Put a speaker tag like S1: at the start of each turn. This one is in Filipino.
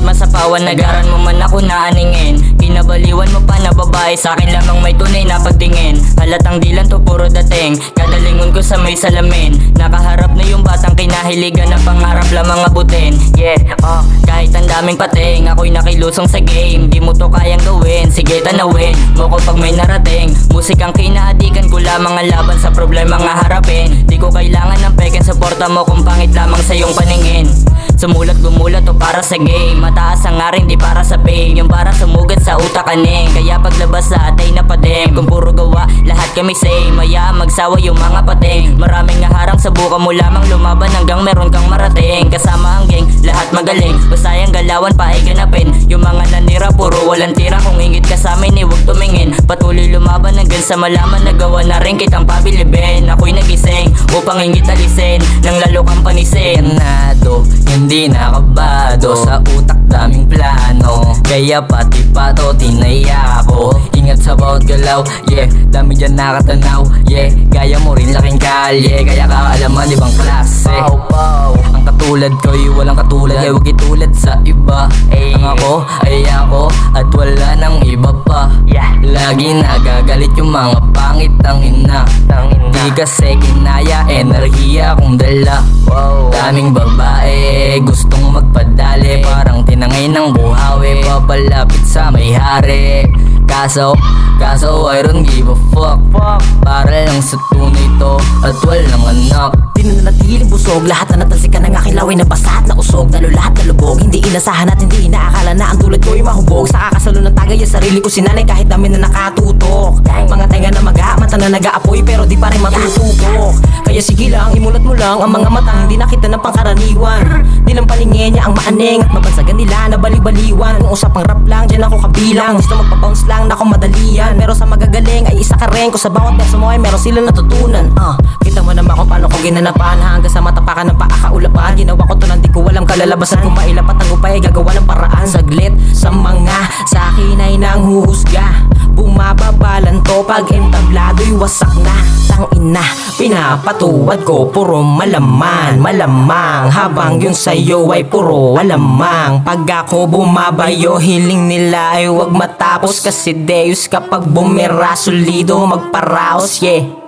S1: masapawan, nagaran mo man ako na aningin. Kinabaliwan mo pa na babae, sa akin lamang may tunay na pagtingin. Halatang dilan to puro dating, kadalingon ko sa may salamin. Nakaharap na yung batang kinahiligan, na pangarap lamang abutin. Yeah, kahit ang daming pating, ako'y nakilusong sa game. Di mo to kayang gawin, sige tanawin mo ko pag may narating. Musikang kinaadikan ko lamang ang laban sa problema nga harapin. Di ko kailangan ng peken, suporta mo kung pangit lamang sa iyong paningin. Sumulat gumulat to para sa game, mataas ang aring di para sa fame. Yung para sumugat sa utak kaning, kaya paglabas sa atay na padim. Kung puro gawa, lahat kami same, maya magsawa yung mga pating. Maraming nga harang, subukan mo lamang lumaban hanggang meron kang marating. Kasama ang gang, lahat magaling, basta yung galawan pa ay ganapin. Yung mga nanira, puro walang tira, kung ingit ka sa amin, huwag tumingin. Patuloy lumaban hanggang sa malaman, nagawa na rin kitang pabilibin. Ako'y nagising upang ingit alisin, nang lalo kang panisin.
S2: Ganado, hindi nakabado, sa utak daming plano, kaya pati pato tinaya ko. Ingat sa bawat galaw, yeah, dami dyan nakatanaw, yeah. Gaya mo rin laking kalye, kaya kaalaman ibang klase. Ang katulad ko'y walang katulad, kaya huwag itulad sa iba. Ang ako ay ako, at wala nang iba pa. Lagi nagagalit yung mga pangit ang ina. Di kasi kinaya, enerhiya kong dala. Daming babae, gustong magpadali, parang tinangay ng buhawi, papalapit sa may hari. Kaso I don't give a fuck, para lang sa tunay to at walang anak.
S3: Di na nanatiling busog, lahat na natalsikan ng aking laway na basa at nausog. Lalo lahat na lubog, hindi inasahan at hindi inaakala na ang tulad ko'y mahubog. Sa kakasalo ng tagay ang sarili ko sinanay kahit dami na nakatutok. Mga tenga na maga, mata na nag-aapoy pero di pa rin matutubok. Kaya sige lang, imulat mo lang ang mga matang hindi nakita ng pangkaraniwan. Di lang palingin niya ang maaning at mabansagan nila na bali-baliwan. Kung usapang rap lang, dyan ako kabilang. Gusto magpa-bounce lang, nako madalian. Pero sa magagaling ay isa ka rin, ko sa bawat verso mo ay meron silang natutunan. Kita mo naman kung paano ko ginanapan, hanggang sa matapakan ng paakaulapan. Ginawa ko to nang di ko walang kalalabasan, kung mailapat ang upay gagawa ng paraan. Saglit sa mga sa akin ay nanghuhusga, bumababalan to pag entablado'y wasak na. Tangina, pinapatuwad ko puro malamang habang yun sa'yo ay puro alamang. Pag ako bumabayo, hiling nila ay wag matapos, kasi Deus kapag bumira solido magparaos, yeah.